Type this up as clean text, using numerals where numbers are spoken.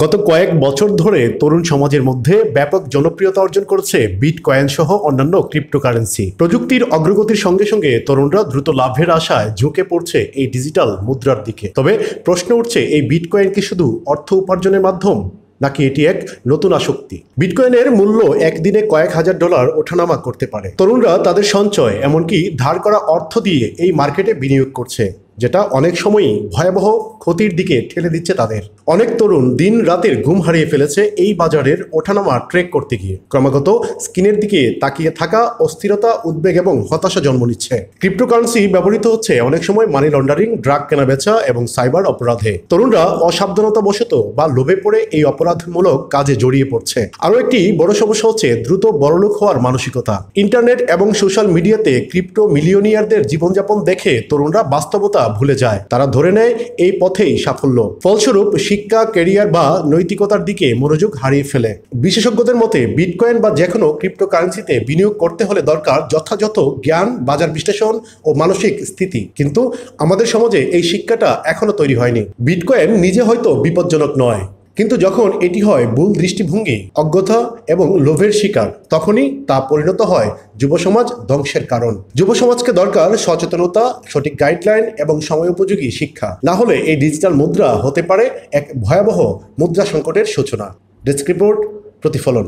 গত কয়েক বছর ধরে তরুণ সমাজের মধ্যে ব্যাপক জনপ্রিয়তা অর্জন করেছে বিটকয়েন সহ অন্যান্য ক্রিপ্টোকারেন্সি। প্রযুক্তির অগ্রগতির সঙ্গে সঙ্গে তরুণরা দ্রুত লাভের আশায় ঝুঁকে পড়ছে এই ডিজিটাল মুদ্রার দিকে। তবে প্রশ্ন উঠছে, এই বিটকয়েন কি শুধু অর্থ উপার্জনের মাধ্যম, নাকি এটি এক নতুন আসক্তি? বিটকয়েনের মূল্য একদিনে কয়েক হাজার ডলার ওঠানামা করতে পারে। তরুণরা তাদের সঞ্চয়, এমনকি ধার করা অর্থ দিয়ে এই মার্কেটে বিনিয়োগ করছে, যেটা অনেক সময়ই ভয়াবহ ক্ষতির দিকে ঠেলে দিচ্ছে তাদের। অনেক তরুণ দিন রাতের ঘুম হারিয়ে ফেলেছে এই বাজারের ওঠানামা ট্রেক করতে গিয়ে। ক্রমাগত স্ক্রিনের দিকে তাকিয়ে থাকা অস্থিরতা, উদ্বেগ এবং হতাশা জন্ম নিচ্ছে। ক্রিপ্টোকারেন্সি ব্যবহৃত হচ্ছে অনেক সময় মানি লন্ডারিং, ড্রাগ কেনাবেচা এবং সাইবার অপরাধে। তরুণরা অসাবধানতাবশত বা লোভে পড়ে এই অপরাধমূলক কাজে জড়িয়ে পড়ছে। আরও একটি বড় সমস্যা হচ্ছে দ্রুত বড়লোক হওয়ার মানসিকতা। ইন্টারনেট এবং সোশ্যাল মিডিয়াতে ক্রিপ্টো মিলিয়নিয়ারদের জীবনযাপন দেখে তরুণরা বাস্তবতা ভুলে যায়। তারা ধরে নেয় এই পথেই সাফল্য। ফলস্বরূপ শিক্ষা, ক্যারিয়ার বা নৈতিকতার দিকে মনোযোগ হারিয়ে ফেলে। বিশেষজ্ঞদের মতে বিটকয়েন বা যে কোনো ক্রিপ্টোকারেন্সিতে বিনিয়োগ করতে হলে দরকার যথাযথ জ্ঞান, বাজার বিশ্লেষণ ও মানসিক স্থিতি। কিন্তু আমাদের সমাজে এই শিক্ষাটা এখনো তৈরি হয়নি। বিটকয়েন নিজে হয়তো বিপজ্জনক নয়, কিন্তু যখন এটি হয় ভুল দৃষ্টিভঙ্গি, অজ্ঞতা এবং লোভের শিকার, তখনই তা পরিণত হয় যুব সমাজ ধ্বংসের কারণ। যুব সমাজকে দরকার সচেতনতা, সঠিক গাইডলাইন এবং সময়োপযোগী শিক্ষা। না হলে এই ডিজিটাল মুদ্রা হতে পারে এক ভয়াবহ মুদ্রা সংকটের সূচনা। ডেস্ক রিপোর্ট, প্রতিফলন।